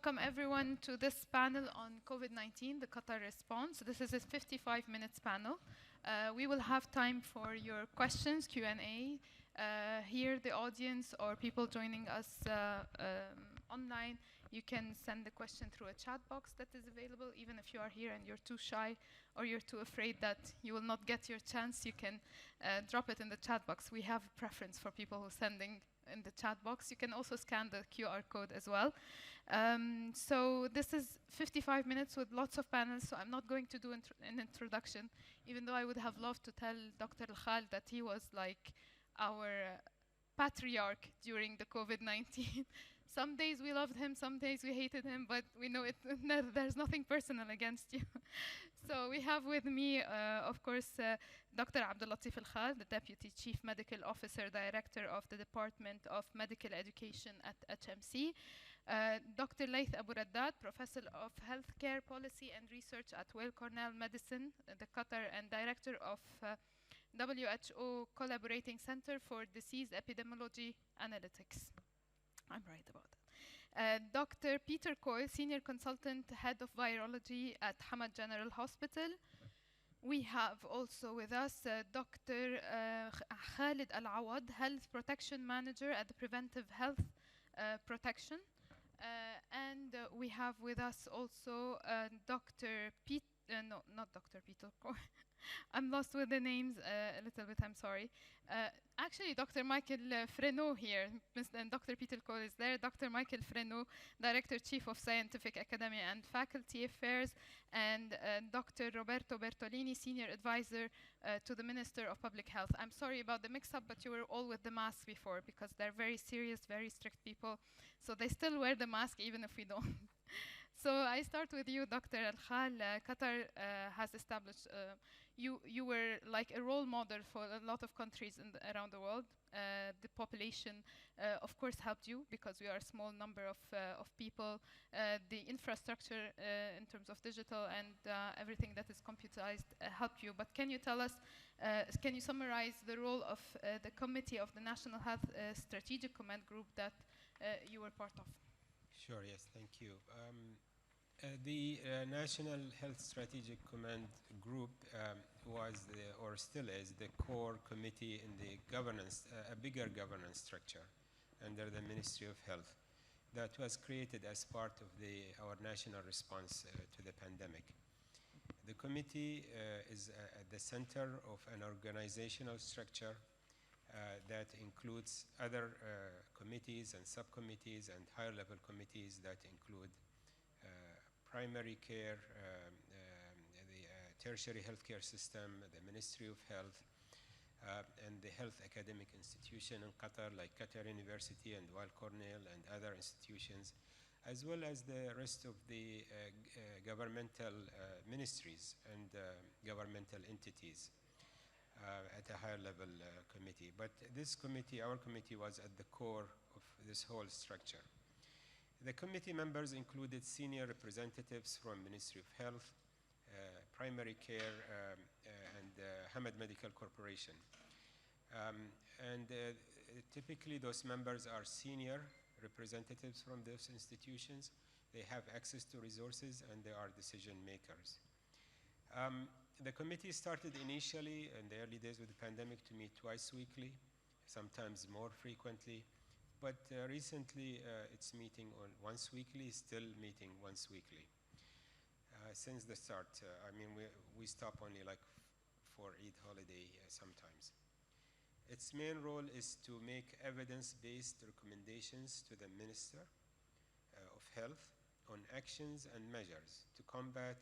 welcome everyone to this panel on COVID-19, the Qatar response. This is a 55 minutes panel. We will have time for your questions, Q&A. Here, the audience or people joining us online, you can send the question through a chat box that is available. Even if you are here and you're too shy or you're too afraid that you will not get your chance, you can drop it in the chat box. We have a preference for people who are sending in the chat box. You can also scan the QR code as well. So this is 55 minutes with lots of panels, so I'm not going to do an introduction, even though I would have loved to tell Dr. Al-Khal that he was like our patriarch during the COVID-19. Some days we loved him, some days we hated him, but we know there's nothing personal against you. So we have with me, of course, Dr. Abdul Latif Al-Khal, the Deputy Chief Medical Officer, Director of the Department of Medical Education at HMC. Dr. Laith Abu Raddad, Professor of Healthcare Policy and Research at Weill Cornell Medicine, the Qatar, and Director of WHO Collaborating Center for Disease Epidemiology Analytics. I'm right about that. Dr. Peter Coyle, Senior Consultant, Head of Virology at Hamad General Hospital. We have also with us Dr. Khalid Al-Awad, Health Protection Manager at the Preventive Health Protection. And we have with us also Dr. Pete, no, not Dr. Peter Coyle. I'm lost with the names a little bit, I'm sorry. Actually, Dr. Michael Freneau here, and Dr. Peter Cole is there. Dr. Michael Freneau, Director Chief of Scientific Academy and Faculty Affairs, and Dr. Roberto Bertolini, Senior Advisor to the Minister of Public Health. I'm sorry about the mix-up, but you were all with the mask before, because they're very serious, very strict people. So they still wear the mask even if we don't. So I start with you, Dr. Al-Khal. Qatar has established, you were like a role model for a lot of countries around the world. The population, of course, helped you because we are a small number of people. The infrastructure in terms of digital and everything that is computerized helped you. But can you tell us, can you summarize the role of the Committee of the National Health Strategic Command Group that you were part of? Sure, yes, thank you. The National Health Strategic Command Group was, or still is, the core committee in the governance, a bigger governance structure under the Ministry of Health that was created as part of our national response to the pandemic. The committee is at the center of an organizational structure that includes other committees and subcommittees and higher level committees that include primary care, the tertiary healthcare system, the Ministry of Health, and the health academic institution in Qatar, like Qatar University and Weill Cornell and other institutions, as well as the rest of the governmental ministries and governmental entities at a higher level committee. But this committee, our committee, was at the core of this whole structure. The committee members included senior representatives from Ministry of Health, Primary Care, and Hamad Medical Corporation. Typically those members are senior representatives from those institutions. They have access to resources and they are decision makers. The committee started initially in the early days of the pandemic to meet twice weekly, sometimes more frequently. But recently, it's meeting on once weekly, still meeting once weekly. Since the start, I mean, we stop only like for Eid holiday sometimes. Its main role is to make evidence-based recommendations to the Minister of Health on actions and measures to combat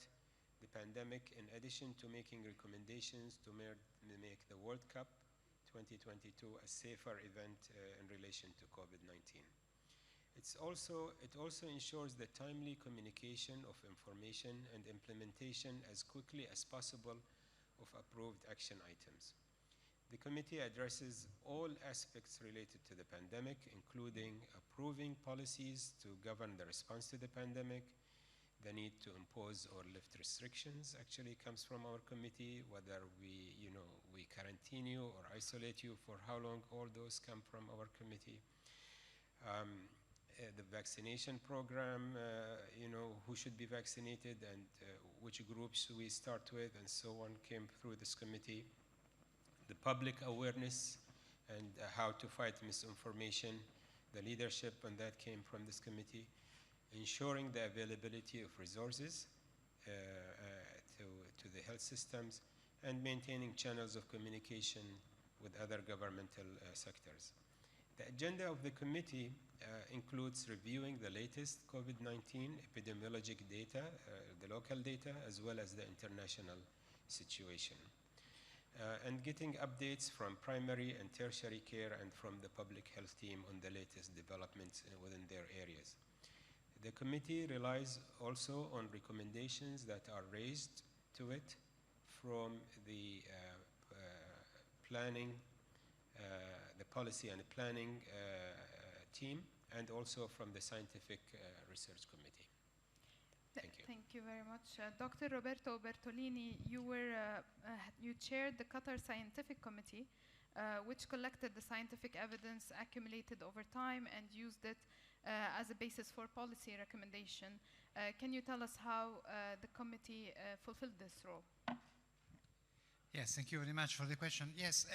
the pandemic, in addition to making recommendations to make the World Cup 2022 a safer event in relation to COVID-19. It also ensures the timely communication of information and implementation as quickly as possible of approved action items. The committee addresses all aspects related to the pandemic, including approving policies to govern the response to the pandemic. The need to impose or lift restrictions actually comes from our committee, whether we quarantine you or isolate you for how long, all those come from our committee. the vaccination program, who should be vaccinated and which groups we start with and so on came through this committee. The public awareness and how to fight misinformation, the leadership on that came from this committee. Ensuring the availability of resources to the health systems and maintaining channels of communication with other governmental sectors. The agenda of the committee includes reviewing the latest COVID-19 epidemiologic data, the local data, as well as the international situation. And getting updates from primary and tertiary care and from the public health team on the latest developments within their areas. The committee relies also on recommendations that are raised to it from the planning, the policy and planning team, and also from the scientific research committee. Thank you. Thank you very much. Dr. Roberto Bertolini, you chaired the Qatar Scientific Committee, which collected the scientific evidence accumulated over time and used it as a basis for policy recommendation. Can you tell us how the committee fulfilled this role? Yes, thank you very much for the question. Yes,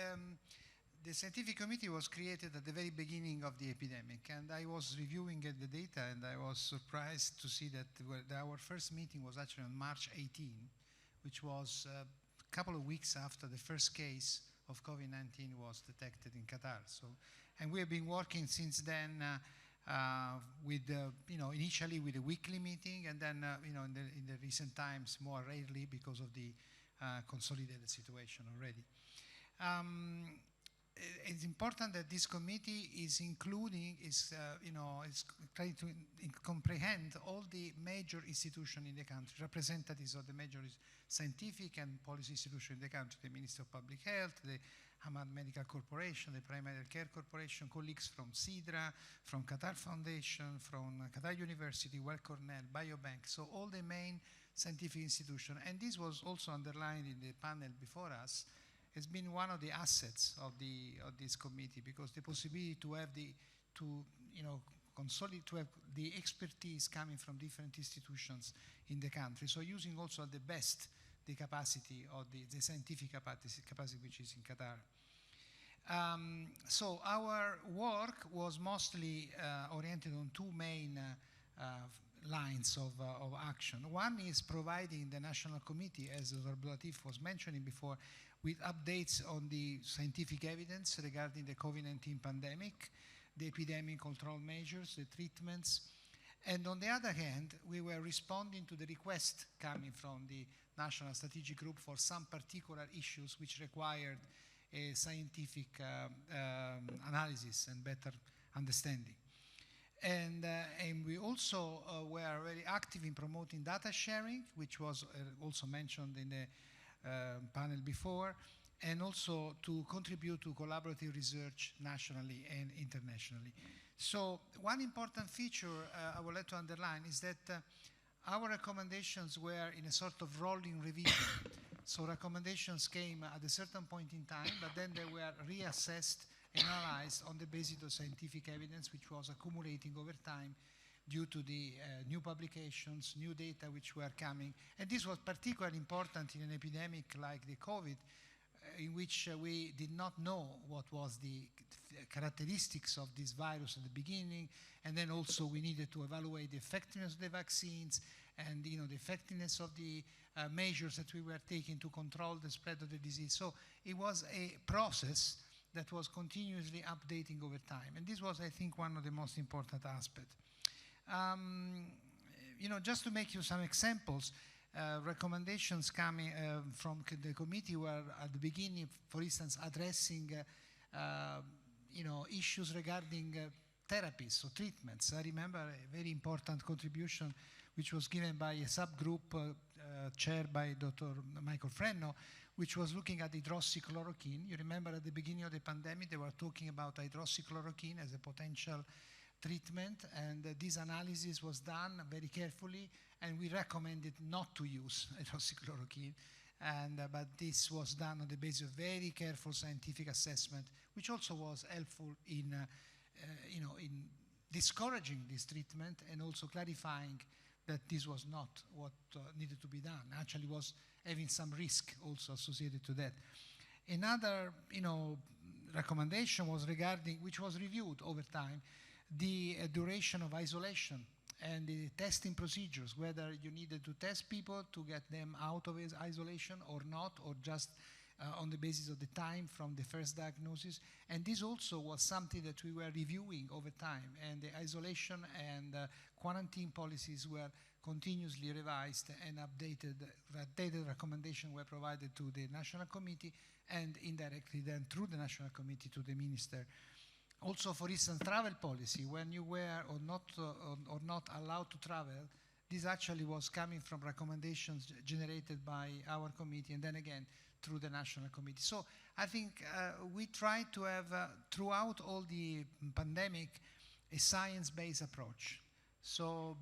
the scientific committee was created at the very beginning of the epidemic, and I was reviewing the data, and I was surprised to see that our first meeting was actually on March 18, which was a couple of weeks after the first case of COVID-19 was detected in Qatar. So, and we have been working since then with, initially with a weekly meeting, and then, in the recent times more rarely because of the consolidated situation already. It's important that this committee is trying to comprehend all the major institutions in the country, representatives of the major scientific and policy institutions in the country, the Ministry of Public Health, the Hamad Medical Corporation, the Primary Health Care Corporation, colleagues from CIDRA, from Qatar Foundation, from Qatar University, Well Cornell, Biobank, so all the main scientific institutions. And this was also underlined in the panel before us, has been one of the assets of this committee, because the possibility to have to have the expertise coming from different institutions in the country. So using also at the best the capacity of the scientific capacity which is in Qatar. So our work was mostly oriented on two main lines of action. One is providing the National Committee, as Dr. Abdulatif was mentioning before, with updates on the scientific evidence regarding the COVID-19 pandemic, the epidemic control measures, the treatments. And on the other hand, we were responding to the request coming from the National Strategic Group for some particular issues which required a scientific analysis and better understanding. And we also were very active in promoting data sharing, which was also mentioned in the panel before, and also to contribute to collaborative research nationally and internationally. So one important feature I would like to underline is that our recommendations were in a sort of rolling revision. So recommendations came at a certain point in time, but then they were reassessed, analyzed on the basis of scientific evidence which was accumulating over time due to the new publications, new data which were coming. And this was particularly important in an epidemic like the COVID, in which we did not know what was the characteristics of this virus at the beginning, and then also we needed to evaluate the effectiveness of the vaccines and the effectiveness of the measures that we were taking to control the spread of the disease. So it was a process that was continuously updating over time, and this was, I think, one of the most important aspects. Just to make you some examples, recommendations coming from the committee were at the beginning, for instance, addressing issues regarding therapies or treatments. I remember a very important contribution which was given by a subgroup chaired by Dr. Michael Frenno, which was looking at hydroxychloroquine. You remember at the beginning of the pandemic, they were talking about hydroxychloroquine as a potential treatment, and this analysis was done very carefully, and we recommended not to use hydroxychloroquine, but this was done on the basis of very careful scientific assessment, which also was helpful in discouraging this treatment and also clarifying that this was not what needed to be done. Actually was having some risk also associated to that. Another, recommendation was regarding, which was reviewed over time, the duration of isolation and the testing procedures, whether you needed to test people to get them out of isolation or not, or just on the basis of the time from the first diagnosis. And this also was something that we were reviewing over time, and the isolation and quarantine policies were continuously revised and updated. Updated recommendations were provided to the National Committee and indirectly then through the National Committee to the Minister. Also, for instance, travel policy, when you were or not allowed to travel, this actually was coming from recommendations generated by our committee and then again through the National Committee. So I think we tried to have, throughout all the pandemic, a science-based approach. So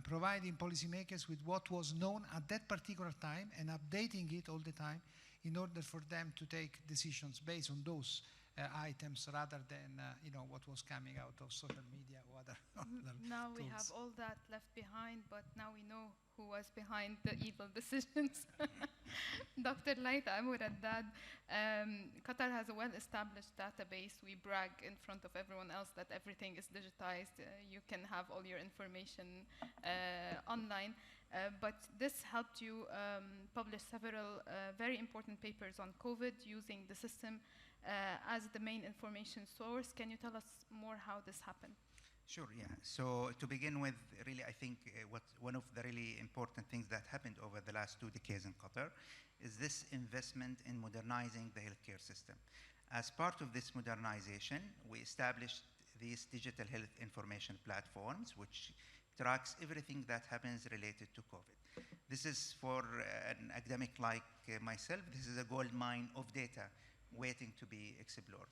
providing policymakers with what was known at that particular time and updating it all the time in order for them to take decisions based on those items rather than what was coming out of social media or other Now we tools. have all that left behind, but now we know who was behind the evil decisions. Dr. Laita Amouraddad, Qatar has a well-established database. We brag in front of everyone else that everything is digitized. You can have all your information online. But this helped you publish several very important papers on COVID using the system as the main information source. Can you tell us more how this happened? Sure, yeah. So to begin with, really, I think one of the really important things that happened over the last 2 decades in Qatar is this investment in modernizing the healthcare system. As part of this modernization, we established these digital health information platforms, which tracks everything that happens related to COVID. This is for an academic like myself, this is a gold mine of data waiting to be explored.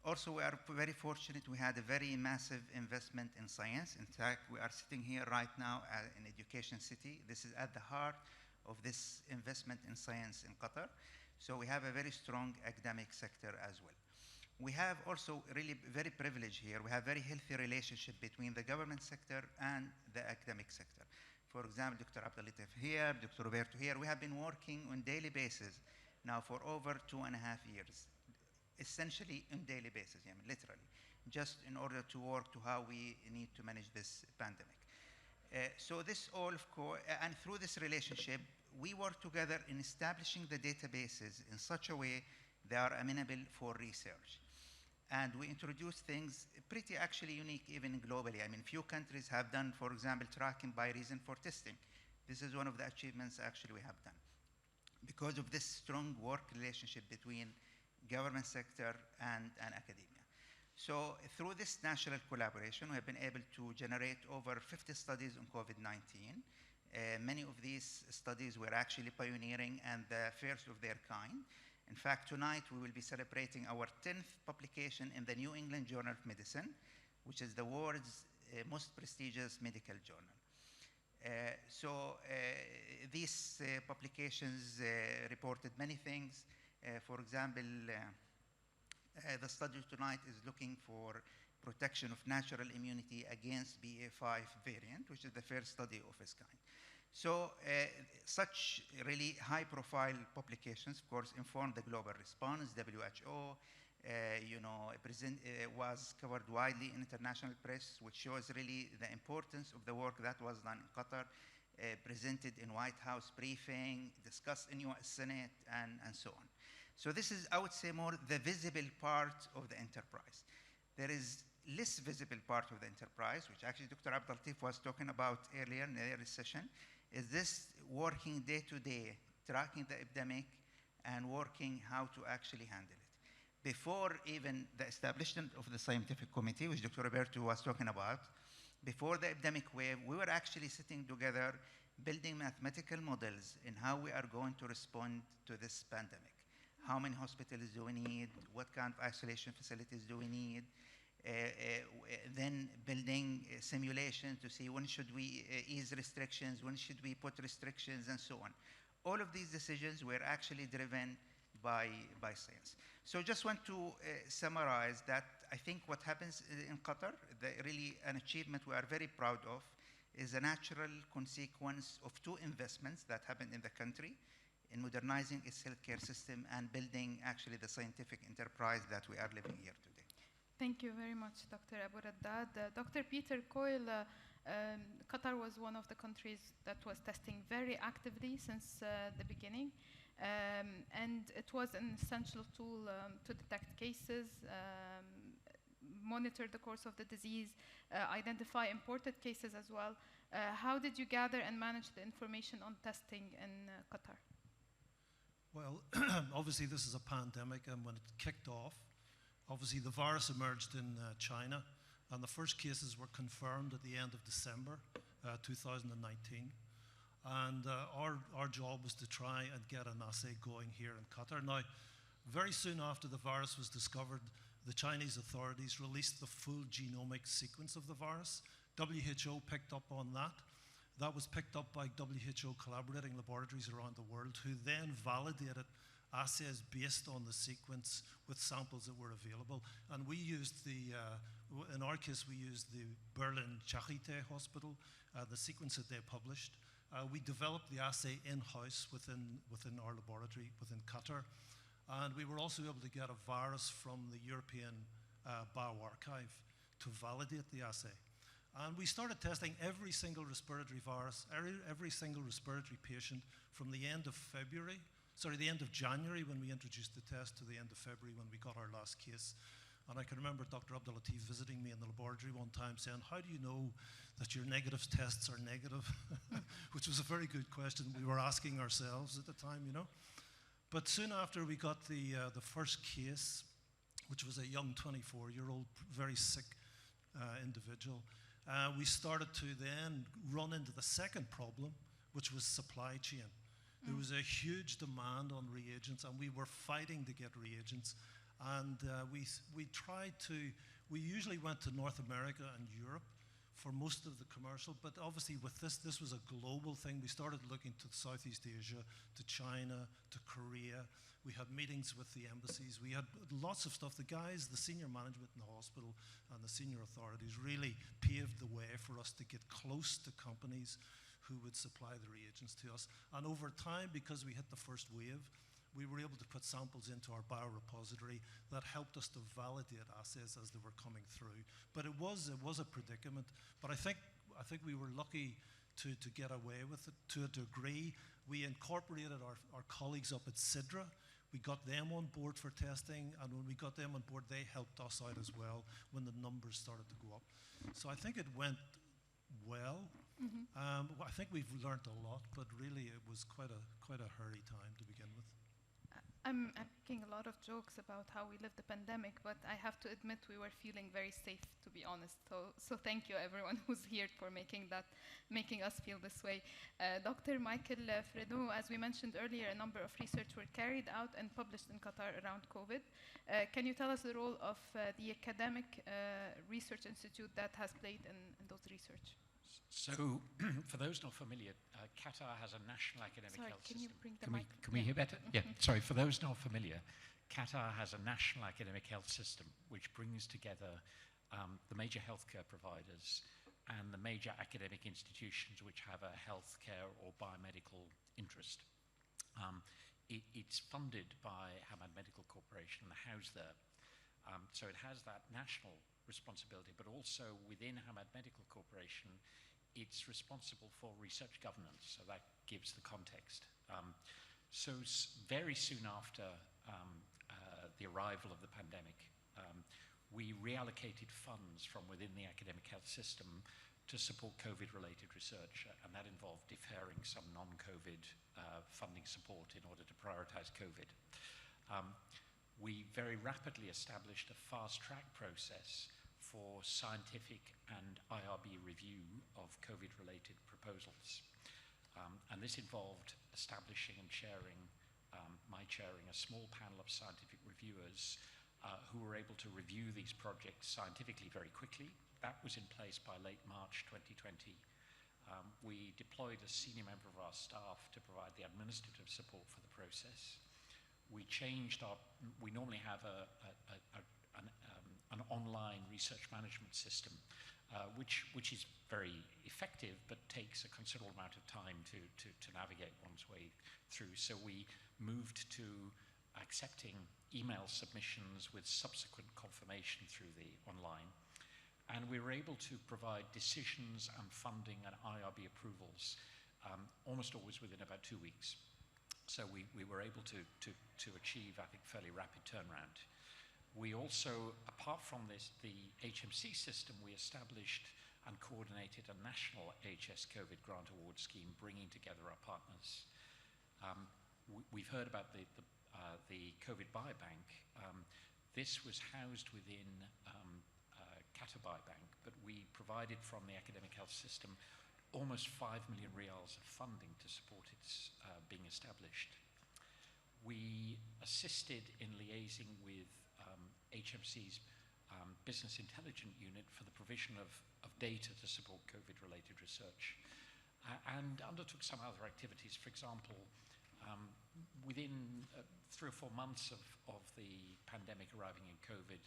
Also, we are very fortunate. We had a very massive investment in science. In fact, we are sitting here right now in Education City. This is at the heart of this investment in science in Qatar. So we have a very strong academic sector as well. We have also really very privileged here. We have very healthy relationship between the government sector and the academic sector. For example, Dr. Abdelatif here, Dr. Roberto here. We have been working on daily basis now for over 2.5 years. Essentially on daily basis, literally, just in order to work to how we need to manage this pandemic. So this all, of course, and through this relationship, we work together in establishing the databases in such a way they are amenable for research. And we introduce things pretty actually unique even globally. Few countries have done, for example, tracking by reason for testing. This is one of the achievements actually we have done. Because of this strong work relationship between government sector and academia. So through this national collaboration, we have been able to generate over 50 studies on COVID-19. Many of these studies were actually pioneering and the first of their kind. In fact, tonight we will be celebrating our 10th publication in the New England Journal of Medicine, which is the world's most prestigious medical journal. These publications reported many things. For example, the study tonight is looking for protection of natural immunity against BA.5 variant, which is the first study of its kind. So such really high-profile publications, of course, informed the global response. WHO, was covered widely in international press, which shows really the importance of the work that was done in Qatar, presented in White House briefing, discussed in US Senate, and so on. So this is, I would say, more the visible part of the enterprise. There is less visible part of the enterprise, which actually Dr. Abdelatif was talking about earlier in the earlier session, is this working day-to-day, tracking the epidemic and working how to actually handle it. Before even the establishment of the scientific committee, which Dr. Roberto was talking about, before the epidemic wave, we were actually sitting together building mathematical models in how we are going to respond to this pandemic. How many hospitals do we need? What kind of isolation facilities do we need? Then building a simulation to see when should we ease restrictions, when should we put restrictions, and so on. All of these decisions were actually driven by science. So just want to summarize that I think what happens in Qatar, really an achievement we are very proud of, is a natural consequence of two investments that happened in the country in modernizing its healthcare system and building actually the scientific enterprise that we are living here today. Thank you very much, Dr. Abu Raddad. Dr. Peter Coyle, Qatar was one of the countries that was testing very actively since the beginning. And it was an essential tool to detect cases, monitor the course of the disease, identify imported cases as well. How did you gather and manage the information on testing in Qatar? Well, obviously this is a pandemic, and when it kicked off, obviously the virus emerged in China, and the first cases were confirmed at the end of December 2019. And our job was to try and get an assay going here in Qatar. Now, very soon after the virus was discovered, the Chinese authorities released the full genomic sequence of the virus. WHO picked up on that. That was picked up by WHO collaborating laboratories around the world, who then validated assays based on the sequence with samples that were available. And we used in our case, we used the Berlin Charité Hospital, the sequence that they published. We developed the assay in-house within our laboratory, within Qatar. And we were also able to get a virus from the European bioarchive to validate the assay. And we started testing every single respiratory virus, every single respiratory patient from the end of January when we introduced the test to the end of February when we got our last case. And I can remember Dr. Abdul Latif visiting me in the laboratory one time saying, how do you know that your negative tests are negative? Which was a very good question we were asking ourselves at the time, you know. But soon after we got the first case, which was a young 24-year-old, very sick individual, we started to then run into the second problem, which was supply chain. There was a huge demand on reagents, and we were fighting to get reagents. And we usually went to North America and Europe for most of the commercial, but obviously with this was a global thing. We started looking to Southeast Asia, to China, to Korea. We had meetings with the embassies. We had lots of stuff. The guys, the senior management in the hospital and the senior authorities really paved the way for us to get close to companies who would supply the reagents to us. And over time, because we hit the first wave, we were able to put samples into our biorepository that helped us to validate assays as they were coming through. But it was a predicament. But I think we were lucky to get away with it to a degree. We incorporated our colleagues up at Sidra. We got them on board for testing, and when we got them on board, they helped us out as well when the numbers started to go up. So I think it went well. Mm-hmm. I think we've learned a lot, but really it was quite a hairy time to begin with. I'm making a lot of jokes about how we lived the pandemic, but I have to admit we were feeling very safe, to be honest. So thank you everyone who's here for making us feel this way. Dr. Michael Fredo, as we mentioned earlier, a number of research were carried out and published in Qatar around COVID. Can you tell us the role of the academic research institute that has played in those research? So, for those not familiar, Qatar has a national academic health can system. you bring the mic? Can we hear better? Yeah, sorry, for those not familiar, Qatar has a national academic health system which brings together the major healthcare providers and the major academic institutions which have a healthcare or biomedical interest. It's funded by Hamad Medical Corporation and housed there. So it has that national responsibility, but also within Hamad Medical Corporation, it's responsible for research governance, so that gives the context. So very soon after the arrival of the pandemic, we reallocated funds from within the academic health system to support COVID-related research, and that involved deferring some non-COVID funding support in order to prioritize COVID. We very rapidly established a fast-track process for scientific and IRB review of COVID-related proposals. And this involved establishing and chairing, my chairing, a small panel of scientific reviewers who were able to review these projects scientifically very quickly. That was in place by late March 2020. We deployed a senior member of our staff to provide the administrative support for the process. We changed we normally have a an online research management system, which is very effective, but takes a considerable amount of time to navigate one's way through. So we moved to accepting email submissions with subsequent confirmation through the online. And we were able to provide decisions and funding and IRB approvals almost always within about 2 weeks. So we were able to achieve, I think, fairly rapid turnaround. We also, apart from this, the HMC system, we established and coordinated a national HS COVID grant award scheme, bringing together our partners. We've heard about the COVID Biobank. This was housed within Qatar Biobank, but we provided from the academic health system almost 5 million riyals of funding to support its being established. We assisted in liaising with HMC's business intelligence unit for the provision of data to support COVID-related research, and undertook some other activities. For example, within 3 or 4 months of the pandemic arriving in COVID,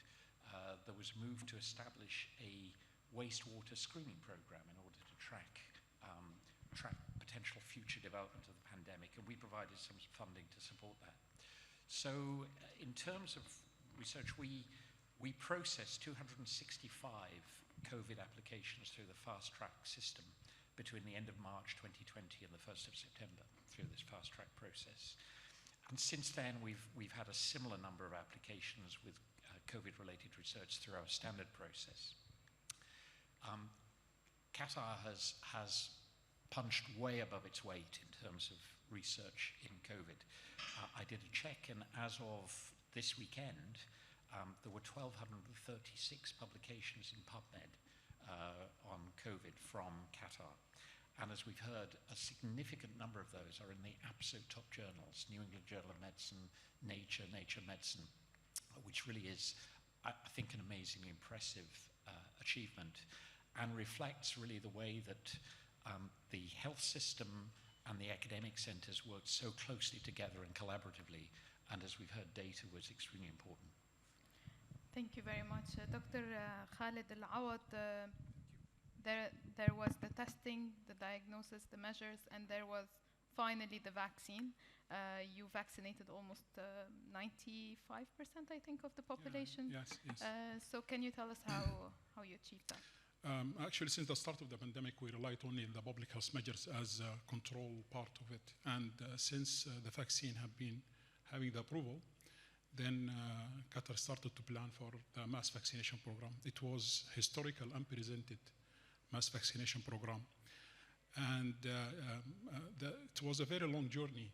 there was a move to establish a wastewater screening program in order to track potential future development of the pandemic, and we provided some funding to support that. So in terms of research, we processed 265 COVID applications through the fast-track system between the end of March 2020 and the 1st of September through this fast-track process. And since then, we've had a similar number of applications with COVID-related research through our standard process. Qatar has punched way above its weight in terms of research in COVID. I did a check, and as of this weekend, there were 1,236 publications in PubMed on COVID from Qatar. And as we've heard, a significant number of those are in the absolute top journals: New England Journal of Medicine, Nature, Nature Medicine, which really is, I think, an amazingly impressive achievement, and reflects really the way that the health system and the academic centers worked so closely together and collaboratively, and as we've heard, data was extremely important. Thank you very much. Dr. Khalid Al-Awad, there was the testing, the diagnosis, the measures, and there was finally the vaccine. You vaccinated almost 95%, I think, of the population. Yeah, yes. So can you tell us how you achieved that? Actually, since the start of the pandemic, we relied only on the public health measures as a control part of it. And since the vaccine have been having the approval, then Qatar started to plan for the mass vaccination program. It was historical, unprecedented mass vaccination program. And it was a very long journey,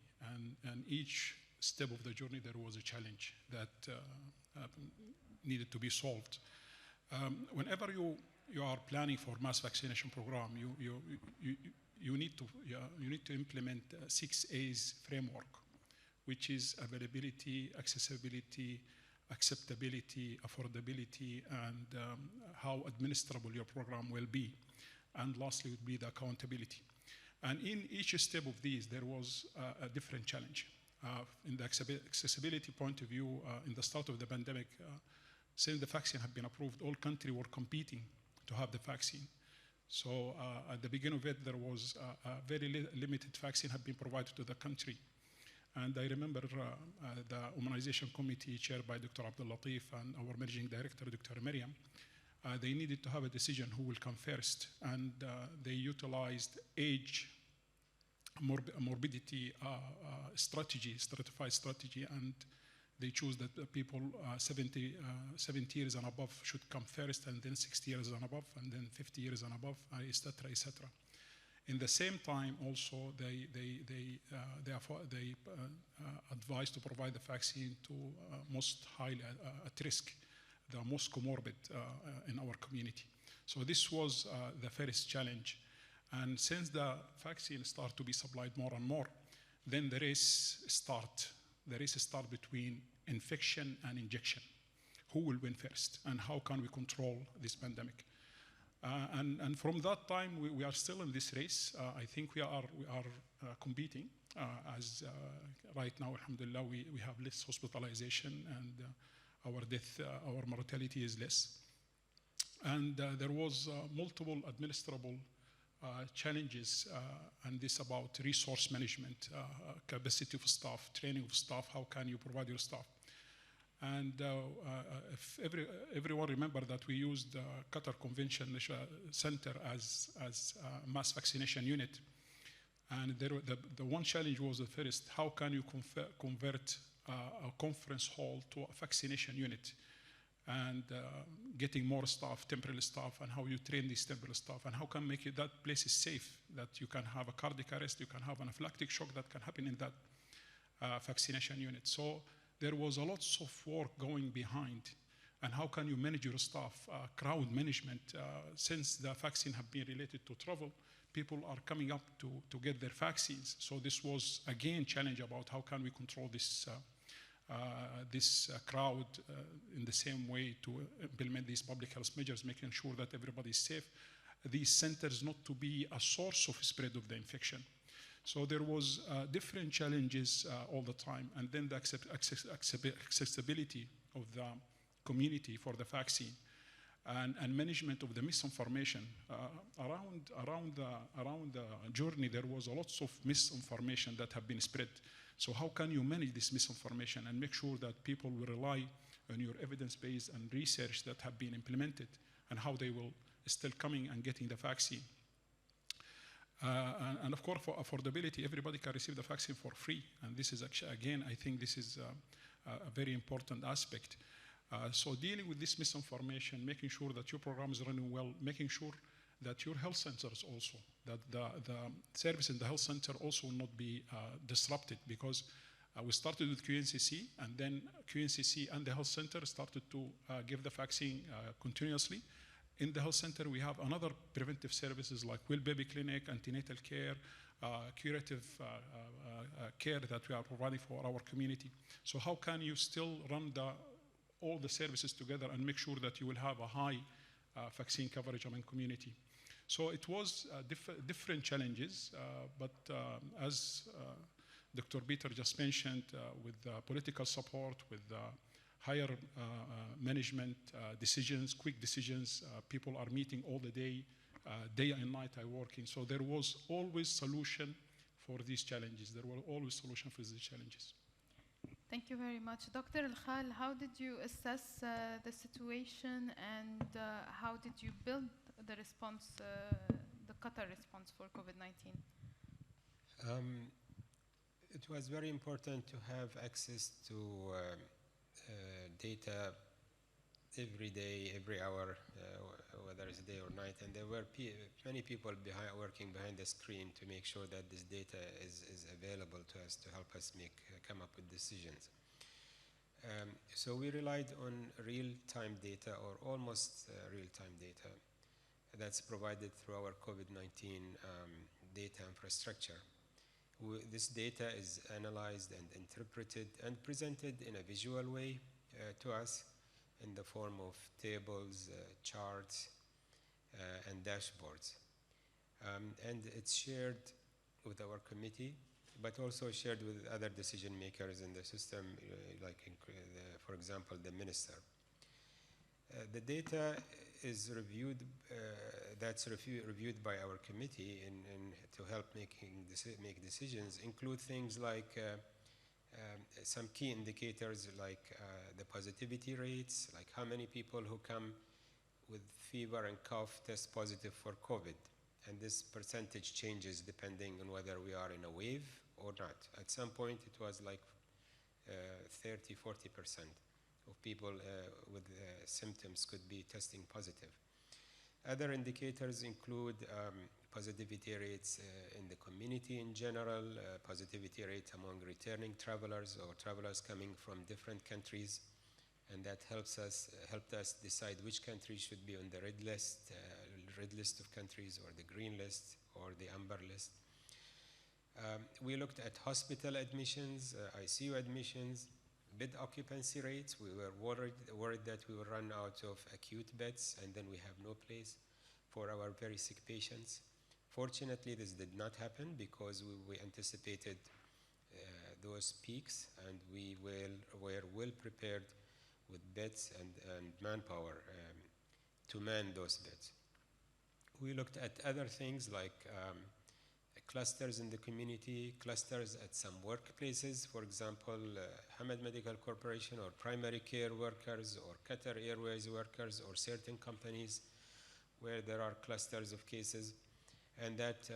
and each step of the journey there was a challenge that needed to be solved. Whenever you are planning for mass vaccination program, you need to implement 6 A's framework, which is availability, accessibility, acceptability, affordability, and how administrable your program will be. And lastly would be the accountability. And in each step of these, there was a different challenge. In the accessibility point of view, in the start of the pandemic, since the vaccine had been approved, all countries were competing to have the vaccine. So at the beginning of it, there was a very limited vaccine had been provided to the country. And I remember the immunization committee chaired by Dr. Abdul Latif and our managing director, Dr. Miriam, they needed to have a decision who will come first. And they utilized age, morbidity strategy, stratified strategy, and they choose that people 70 years and above should come first, and then 60 years and above, and then 50 years and above, etc., etc. In the same time, also, they advised to provide the vaccine to most highly at risk, the most comorbid in our community. So this was the first challenge. And since the vaccine started to be supplied more and more, then the race start between infection and injection. Who will win first, and how can we control this pandemic? And from that time, we are still in this race. I think we are competing. As right now, alhamdulillah, we have less hospitalization, and our death, our mortality is less. And there was multiple administrable challenges, and this about resource management, capacity of staff, training of staff, how can you provide your staff. And if everyone remember that we used Qatar Convention Center as a mass vaccination unit. And the one challenge was the first, how can you convert a conference hall to a vaccination unit? And getting more staff, temporary staff, and how you train these temporary staff, and how can make it that place is safe, that you can have a cardiac arrest, you can have an anaphylactic shock that can happen in that vaccination unit. So there was a lot of work going behind, and how can you manage your staff, crowd management, since the vaccine have been related to travel, people are coming up to get their vaccines. So this was again challenge about how can we control this crowd in the same way to implement these public health measures, making sure that everybody is safe. These centers not to be a source of spread of the infection. So there was different challenges all the time, and then the accessibility of the community for the vaccine, and management of the misinformation. Around the journey, there was a lot of misinformation that have been spread. So how can you manage this misinformation and make sure that people will rely on your evidence-based and research that have been implemented, and how they will still coming and getting the vaccine? And of course, for affordability, everybody can receive the vaccine for free. And this is actually, again, I think this is a very important aspect. So dealing with this misinformation, making sure that your program is running well, making sure that your health centers also, that the service in the health center also will not be disrupted, because we started with QNCC, and then QNCC and the health center started to give the vaccine continuously. In the health center, we have another preventive services like Well Baby Clinic, antenatal care, curative care that we are providing for our community. So how can you still run all the services together and make sure that you will have a high vaccine coverage among community? So it was different challenges, but as Dr. Peter just mentioned, with political support, with higher management decisions, quick decisions, people are meeting all the day, day and night are working. So there was always solution for these challenges. There were always solutions for these challenges. Thank you very much. Dr. Al-Khal, how did you assess the situation, and how did you build the response, the Qatar response for COVID-19? It was very important to have access to data every day, every hour, whether it's day or night, and there were many people working behind the screen to make sure that this data is available to us to help us come up with decisions. So we relied on real-time data, or almost real-time data, that's provided through our COVID-19 data infrastructure. This data is analyzed and interpreted and presented in a visual way to us in the form of tables, charts, and dashboards. And it's shared with our committee, but also shared with other decision makers in the system, for example, the minister. The data is reviewed, reviewed by our committee to help make decisions, include things like some key indicators like the positivity rates, like how many people who come with fever and cough test positive for COVID. And this percentage changes depending on whether we are in a wave or not. At some point it was like 30–40% of people with symptoms could be testing positive. Other indicators include positivity rates in the community in general, positivity rates among returning travelers or travelers coming from different countries, and that helped us decide which countries should be on the red list of countries, or the green list, or the amber list. We looked at hospital admissions, ICU admissions, bed occupancy rates. We were worried that we would run out of acute beds, and then we have no place for our very sick patients. Fortunately, this did not happen, because we anticipated those peaks, and we were well prepared with beds and manpower to man those beds. We looked at other things like clusters in the community, clusters at some workplaces, for example, Hamad Medical Corporation or primary care workers or Qatar Airways workers or certain companies where there are clusters of cases, and that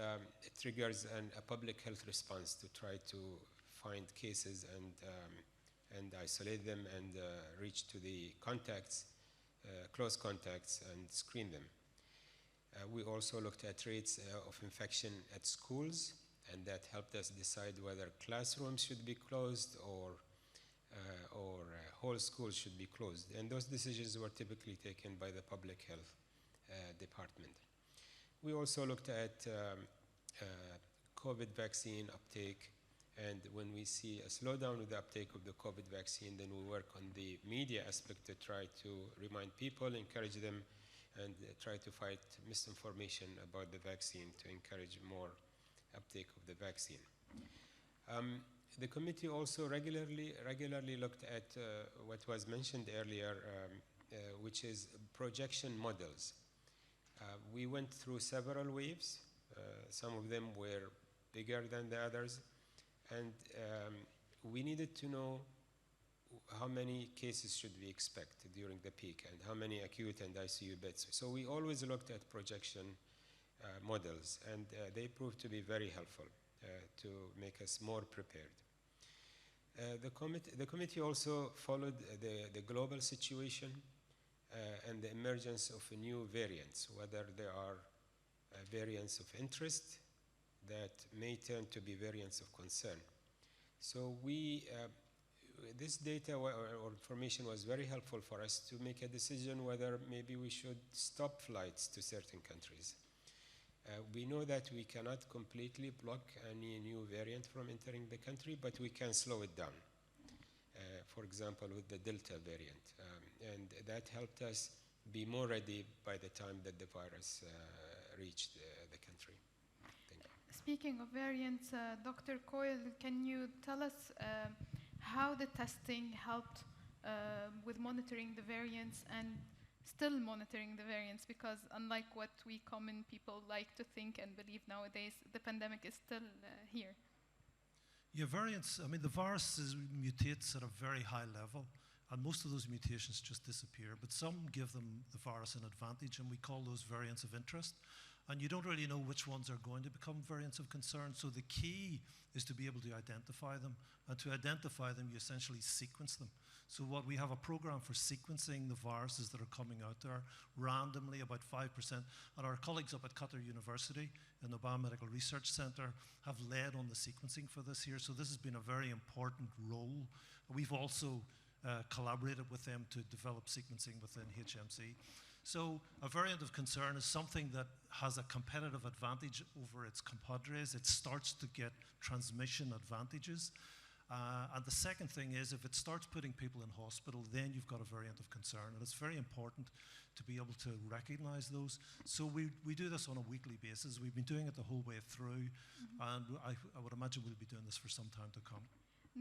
it triggers a public health response to try to find cases and isolate them and reach to the contacts, close contacts, and screen them. We also looked at rates of infection at schools, and that helped us decide whether classrooms should be closed or whole schools should be closed. And those decisions were typically taken by the public health department. We also looked at COVID vaccine uptake, and when we see a slowdown with the uptake of the COVID vaccine, then we work on the media aspect to try to remind people, encourage them, and try to fight misinformation about the vaccine to encourage more uptake of the vaccine. The committee also regularly looked at what was mentioned earlier, which is projection models. We went through several waves. Some of them were bigger than the others, and we needed to know how many cases should we expect during the peak and how many acute and ICU beds. So we always looked at projection models, and they proved to be very helpful to make us more prepared. The committee also followed the global situation and the emergence of new variants, whether there are variants of interest that may turn to be variants of concern. So this data or information was very helpful for us to make a decision whether maybe we should stop flights to certain countries. We know that we cannot completely block any new variant from entering the country, but we can slow it down, for example, with the Delta variant. And that helped us be more ready by the time that the virus reached the country. Thank you. Speaking of variants, Dr. Coyle, can you tell us how the testing helped with monitoring the variants and still monitoring the variants? Because unlike what we common people like to think and believe nowadays, the pandemic is still here. Yeah, variants, I mean, the virus mutates at a very high level, and most of those mutations just disappear, but some give them the virus an advantage, and we call those variants of interest. And you don't really know which ones are going to become variants of concern, so the key is to be able to identify them. And to identify them, you essentially sequence them. So what we have a program for sequencing the viruses that are coming out there randomly, about 5%. And our colleagues up at Qatar University in the Biomedical Research Center have led on the sequencing for this year. So this has been a very important role. We've also collaborated with them to develop sequencing within HMC. So a variant of concern is something that has a competitive advantage over its compadres. It starts to get transmission advantages. And the second thing is, if it starts putting people in hospital, then you've got a variant of concern. And it's very important to be able to recognize those. So we do this on a weekly basis. We've been doing it the whole way through. And I would imagine we'll be doing this for some time to come.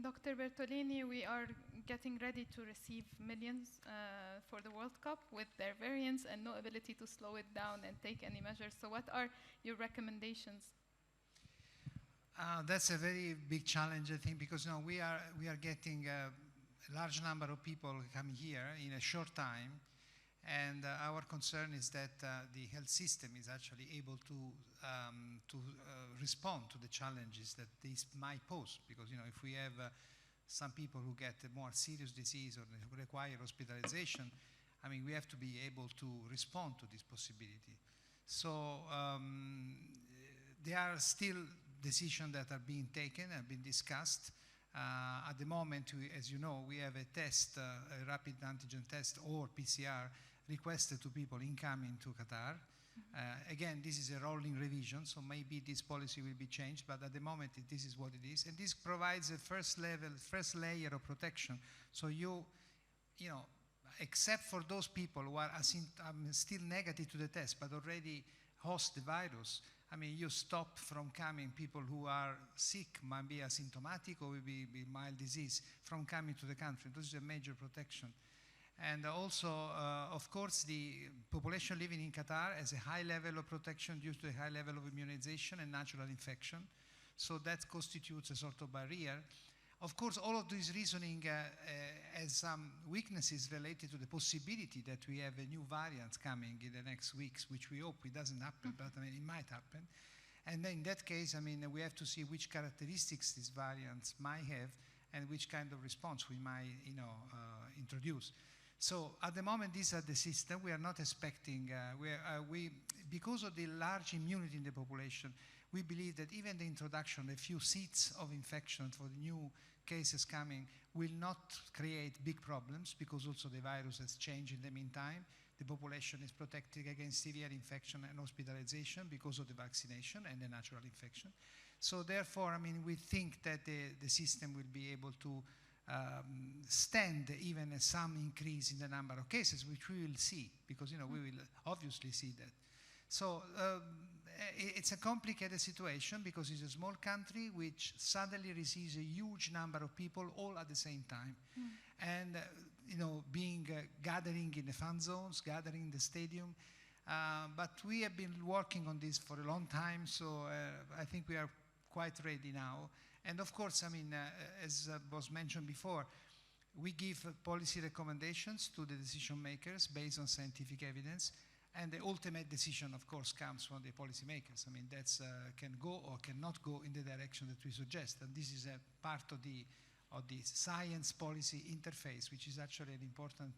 Dr. Bertolini, we are getting ready to receive millions for the World Cup with their variants and no ability to slow it down and take any measures. So what are your recommendations? That's a very big challenge, I think, because we are getting a large number of people coming here in a short time, and our concern is that the health system is actually able to respond to the challenges that this might pose. Because if we have some people who get a more serious disease or require hospitalization, I mean, we have to be able to respond to this possibility. So there are still decisions that are being taken and been discussed. At the moment, as you know, we have a test, a rapid antigen test or PCR requested to people incoming to Qatar. Again, this is a rolling revision, so maybe this policy will be changed, but at the moment this is what it is. And this provides a first layer of protection. So you know, except for those people who are still negative to the test, but already host the virus, I mean, you stop from coming people who are sick, might be asymptomatic or will be mild disease, from coming to the country. This is a major protection. And also, of course, the population living in Qatar has a high level of protection due to a high level of immunization and natural infection. So that constitutes a sort of barrier. Of course, all of this reasoning has some weaknesses related to the possibility that we have a new variant coming in the next weeks, which we hope it doesn't happen, but I mean, it might happen. And then in that case, I mean, we have to see which characteristics these variants might have and which kind of response we might, introduce. So at the moment, these are the system. We are not expecting, because of the large immunity in the population, we believe that even the introduction of a few seats of infection for the new cases coming will not create big problems, because also the virus has changed in the meantime. The population is protected against severe infection and hospitalization because of the vaccination and the natural infection. So therefore, I mean, we think that the system will be able to stand even some increase in the number of cases, which we will see, because we will obviously see that. So it's a complicated situation, because it's a small country which suddenly receives a huge number of people all at the same time. And gathering in the fan zones, gathering in the stadium. But we have been working on this for a long time, so I think we are quite ready now. And of course, I mean, as was mentioned before, we give policy recommendations to the decision makers based on scientific evidence, and the ultimate decision, of course, comes from the policymakers. I mean, that can go or cannot go in the direction that we suggest, and this is a part of the science policy interface, which is actually an important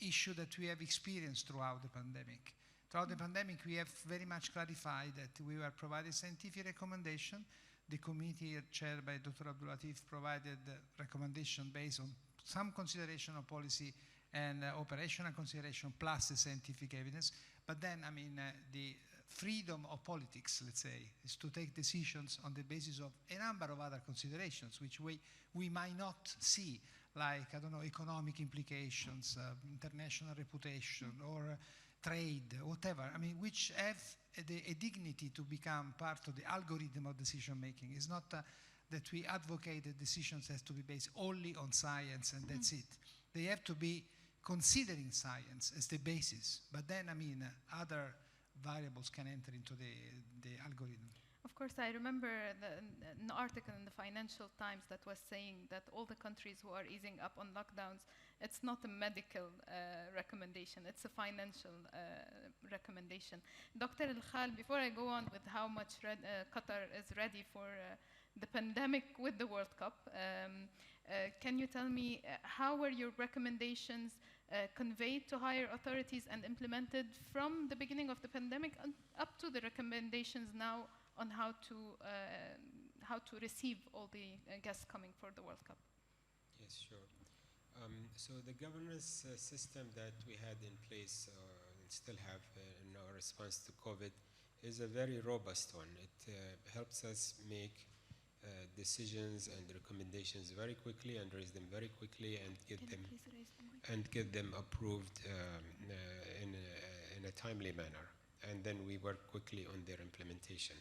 issue that we have experienced throughout the pandemic. Throughout the pandemic, we have very much clarified that we were providing scientific recommendation. The committee chaired by Dr. Abdulatif provided recommendation based on some consideration of policy and operational consideration plus the scientific evidence. But then, I mean, the freedom of politics, let's say, is to take decisions on the basis of a number of other considerations, which we might not see, like, I don't know, economic implications, international reputation, or trade, whatever. I mean, which have a dignity to become part of the algorithm of decision making. It's not that we advocate that decisions have to be based only on science and that's it. They have to be considering science as the basis, but then, I mean, other variables can enter into the algorithm. Of course, I remember an article in the Financial Times that was saying that all the countries who are easing up on lockdowns, it's not a medical recommendation, it's a financial recommendation. Dr. Al-Khal, before I go on with how much Qatar is ready for the pandemic with the World Cup, can you tell me how were your recommendations conveyed to higher authorities and implemented from the beginning of the pandemic up to the recommendations now on how to receive all the guests coming for the World Cup? Yes, sure. So the governance system that we had in place and still have in our response to COVID is a very robust one. It helps us make decisions and recommendations very quickly and raise them very quickly and get them approved in a timely manner. And then we work quickly on their implementation.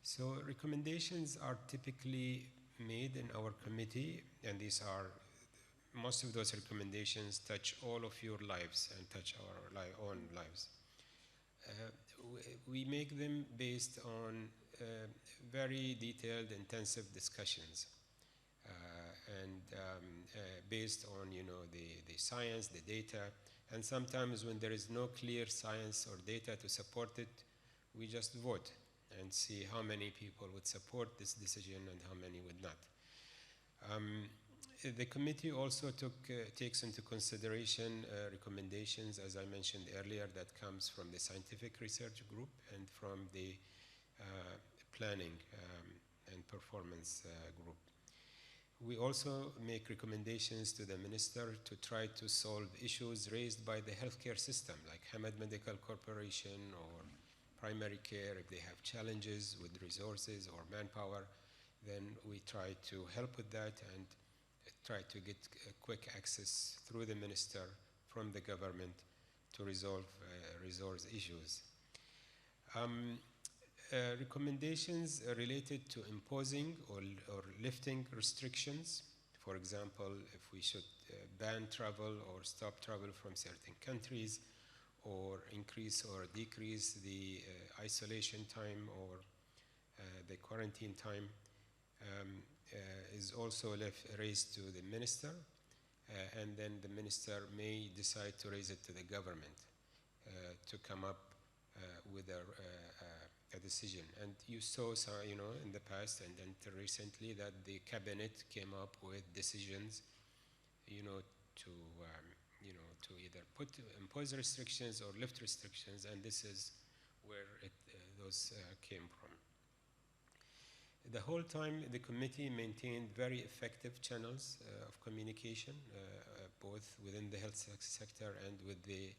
So recommendations are typically made in our committee, and most of those recommendations touch all of your lives and touch our own lives. We make them based on very detailed, intensive discussions, and based on the science, the data, and sometimes when there is no clear science or data to support it, we just vote and see how many people would support this decision and how many would not. The committee also takes into consideration recommendations, as I mentioned earlier, that comes from the scientific research group and from the planning and performance group. We also make recommendations to the minister to try to solve issues raised by the healthcare system, like Hamad Medical Corporation or primary care. If they have challenges with resources or manpower, then we try to help with that and try to get quick access through the minister from the government to resolve resource issues. Recommendations related to imposing or lifting restrictions. For example, if we should ban travel or stop travel from certain countries, or increase or decrease the isolation time or the quarantine time, is also raised to the minister, and then the minister may decide to raise it to the government to come up with a decision. And you saw, in the past and until recently, that the cabinet came up with decisions, to either impose restrictions or lift restrictions, and this is where those came from. The whole time, the committee maintained very effective channels of communication, both within the health sector and with the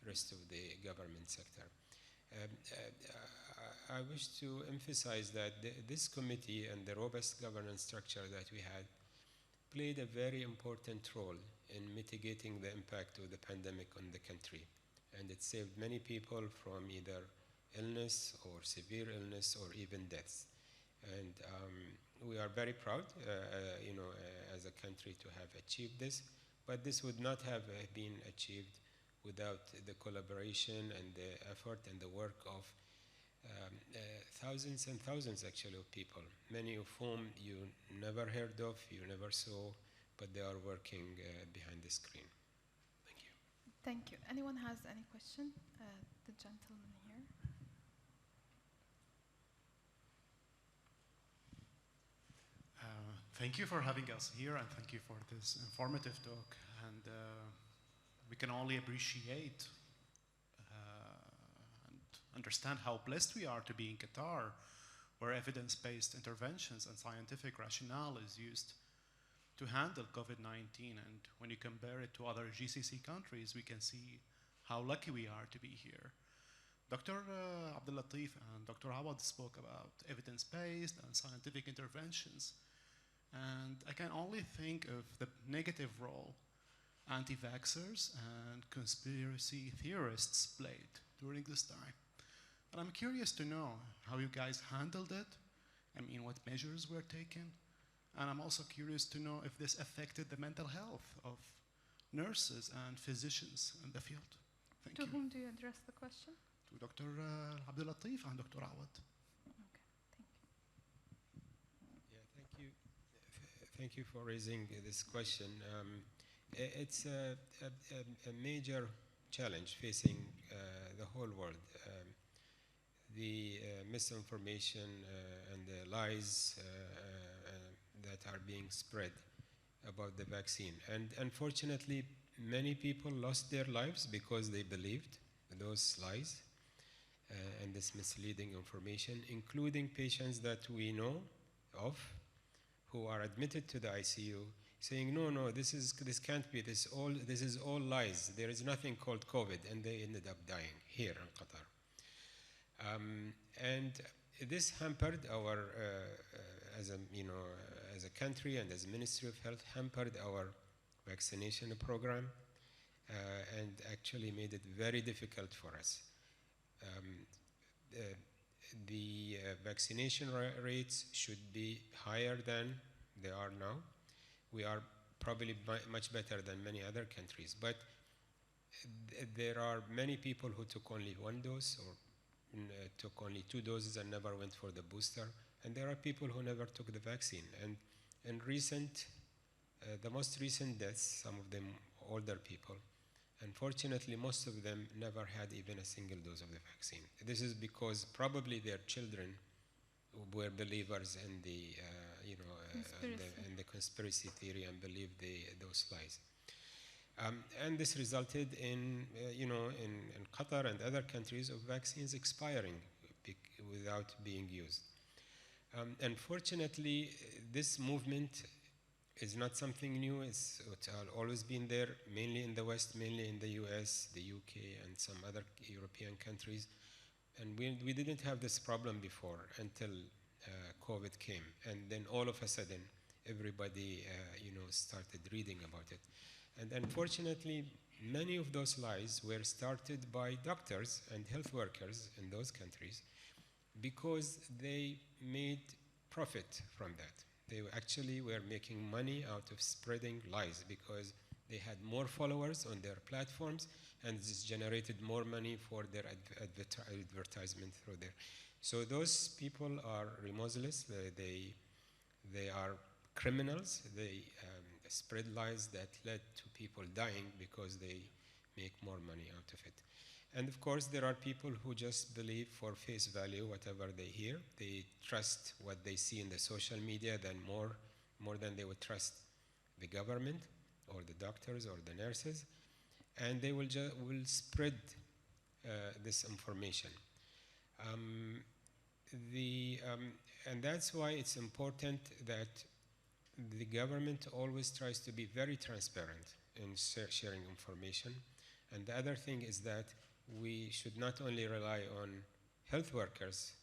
rest of the government sector. I wish to emphasize that this committee and the robust governance structure that we had played a very important role in mitigating the impact of the pandemic on the country. And it saved many people from either illness or severe illness or even deaths. And we are very proud, as a country to have achieved this, but this would not have been achieved without the collaboration and the effort and the work of thousands and thousands, actually, of people, many of whom you never heard of, you never saw, but they are working behind the screen. Thank you. Thank you. Anyone has any question? The gentleman here. Thank you for having us here, and thank you for this informative talk. And we can only appreciate and understand how blessed we are to be in Qatar, where evidence-based interventions and scientific rationale is used to handle COVID-19. And when you compare it to other GCC countries, we can see how lucky we are to be here. Dr. Abdul Latif and Dr. Awad spoke about evidence-based and scientific interventions. And I can only think of the negative role anti-vaxxers and conspiracy theorists played during this time. And I'm curious to know how you guys handled it. I mean, what measures were taken. And I'm also curious to know if this affected the mental health of nurses and physicians in the field. Thank you. To whom do you address the question? To Dr. Abdul Latif and Dr. Awad. Okay, thank you. Yeah, thank you. Thank you for raising this question. It's a major challenge facing the whole world. The misinformation and the lies that are being spread about the vaccine. And unfortunately, many people lost their lives because they believed those lies and this misleading information, including patients that we know of who are admitted to the ICU saying, no, this can't be, this is all lies. There is nothing called COVID, and they ended up dying here in Qatar. And this hampered our, as a country and as Ministry of Health, hampered our vaccination program and actually made it very difficult for us. The vaccination rates should be higher than they are now. We are probably much better than many other countries, but there are many people who took only one dose or took only 2 doses and never went for the booster, and there are people who never took the vaccine. And in the most recent deaths, some of them older people, unfortunately, most of them never had even a single dose of the vaccine. This is because probably their children were believers in the, in the conspiracy theory and believed those lies. And this resulted in, in Qatar and other countries of vaccines expiring without being used. Unfortunately, this movement is not something new. It's always been there, mainly in the West, mainly in the US, the UK, and some other European countries. And we didn't have this problem before until COVID came. And then all of a sudden, everybody started reading about it. And unfortunately, many of those lies were started by doctors and health workers in those countries because they made profit from that. They actually were making money out of spreading lies because They had more followers on their platforms, and this generated more money for their advertisement through there. So those people are remorseless. They are criminals. They spread lies that led to people dying because they make more money out of it. And of course, there are people who just believe for face value whatever they hear. They trust what they see in the social media more than they would trust the government or the doctors or the nurses, and they will spread this information. And that's why it's important that the government always tries to be very transparent in sharing information. And the other thing is that we should not only rely on health workers,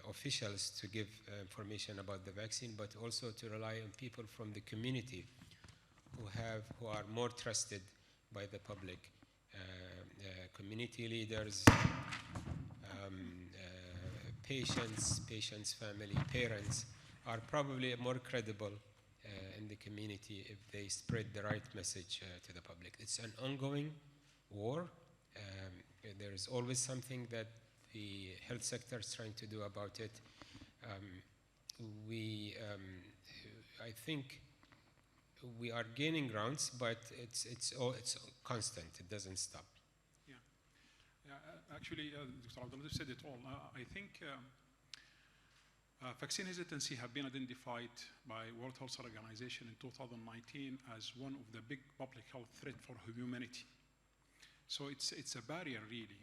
officials to give information about the vaccine, but also to rely on people from the community who are more trusted by the public, community leaders, patients' family, parents are probably more credible in the community if they spread the right message to the public. It's an ongoing war. There is always something that the health sector is trying to do about it. I think we are gaining grounds, but it's constant. It doesn't stop. Actually, Dr. Abdul said it all. I think vaccine hesitancy have been identified by World Health Organization in 2019 as one of the big public health threat for humanity. So it's a barrier really,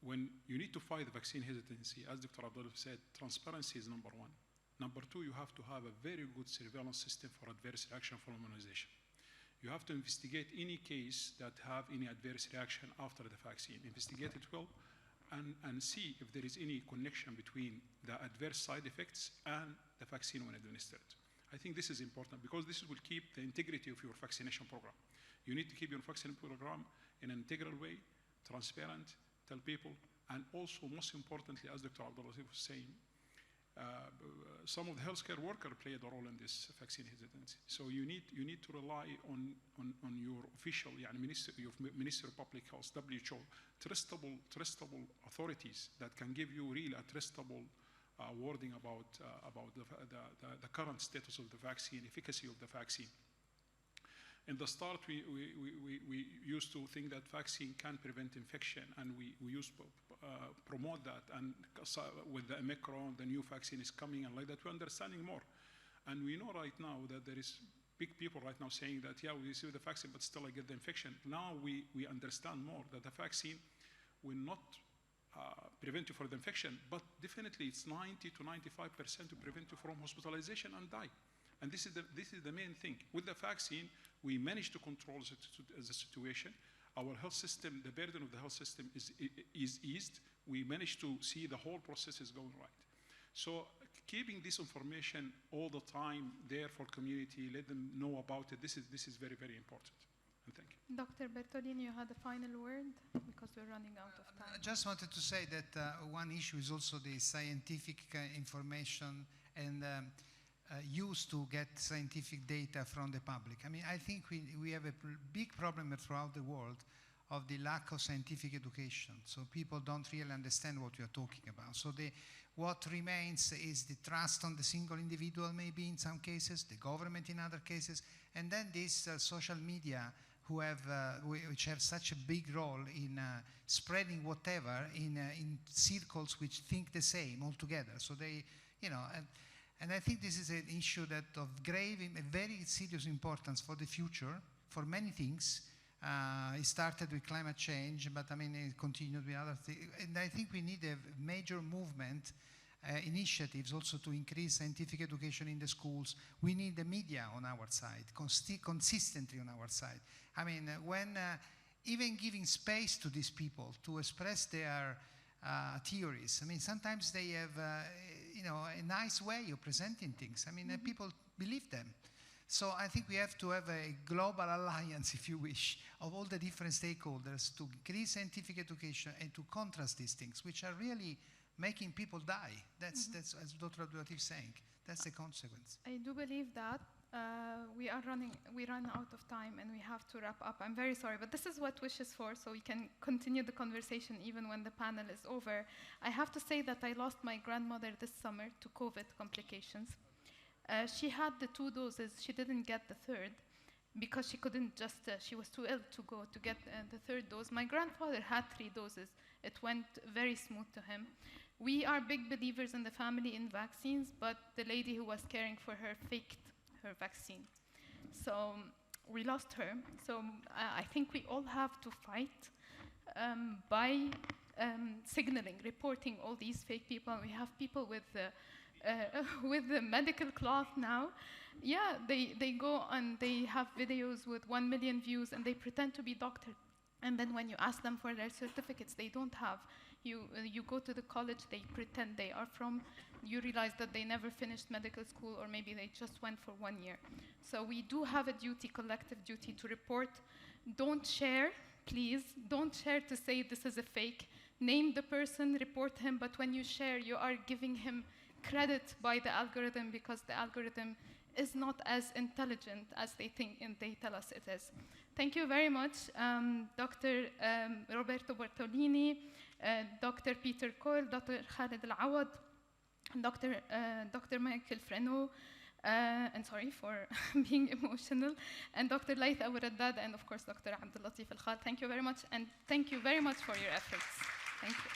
when you need to fight vaccine hesitancy, as Dr. Abdul said, transparency is number one. Number two, you have to have a very good surveillance system for adverse reaction from immunization. You have to investigate any case that have any adverse reaction after the vaccine. Investigate it well and see if there is any connection between the adverse side effects and the vaccine when administered. I think this is important because this will keep the integrity of your vaccination program. You need to keep your vaccination program in an integral way, transparent, tell people, and also most importantly, as Dr. Abdul was saying, some of the healthcare workers played a role in this vaccine hesitancy. So you need to rely on your official, Ministry of Public Health, WHO, trustable authorities that can give you really a trustable wording about the current status of the vaccine, efficacy of the vaccine. In the start, we used to think that vaccine can prevent infection, and we used to promote that. And with the Omicron, the new vaccine is coming, and like that, we're understanding more. And we know right now that there is big people right now saying that, yeah, we receive the vaccine, but still I get the infection. Now we understand more that the vaccine will not prevent you from the infection, but definitely it's 90 to 95% to prevent you from hospitalization and die. And this is the main thing. With the vaccine, we managed to control the situation. Our health system, the burden of the health system is eased. We managed to see the whole process is going right. So keeping this information all the time there for community, let them know about it. This is very, very important. And thank you. Dr. Bertolini, you had a final word because we're running out of time. I just wanted to say that one issue is also the scientific information and used to get scientific data from the public. I mean, I think we have a big problem throughout the world of the lack of scientific education. So people don't really understand what we are talking about. So what remains is the trust on the single individual, maybe in some cases, the government in other cases, and then these social media which have such a big role in spreading whatever in circles which think the same altogether. So they, and I think this is an issue that of grave, very serious importance for the future, for many things. It started with climate change, but I mean, it continued with other things. And I think we need a major movement, initiatives also to increase scientific education in the schools. We need the media on our side, consistently on our side. I mean, when even giving space to these people to express their theories. I mean, sometimes they have, a nice way of presenting things. I mean, people believe them. So I think we have to have a global alliance, if you wish, of all the different stakeholders to increase scientific education and to contrast these things, which are really making people die. That's as Dr. Abdul Latif is saying. That's the consequence. I do believe that. We run out of time and we have to wrap up. I'm very sorry, but this is what WISH is for, so we can continue the conversation even when the panel is over. I have to say that I lost my grandmother this summer to COVID complications. She had the 2 doses. She didn't get the third because she couldn't just, she was too ill to go to get the 3rd dose. My grandfather had 3 doses. It went very smooth to him. We are big believers in the family in vaccines, but the lady who was caring for her faked her vaccine. So we lost her. So I think we all have to fight by signaling, reporting all these fake people. We have people with the medical cloth now. Yeah, they go and they have videos with 1 million views and they pretend to be doctors. And then when you ask them for their certificates, they don't have. You go to the college, they pretend they are from. You realize that they never finished medical school, or maybe they just went for 1 year. So we do have a duty, collective duty, to report. Don't share, please. Don't share to say this is a fake. Name the person, report him, but when you share, you are giving him credit by the algorithm, because the algorithm is not as intelligent as they think and they tell us it is. Thank you very much, Dr. Roberto Bertolini, Dr. Peter Coyle, Dr. Khaled Al-Awad, Dr. Michael Freno, and sorry for being emotional, and Dr. Laith Abu Raddad, and of course Dr. Abdul Latif Al-Khal. Thank you very much, and thank you very much for your efforts. Thank you.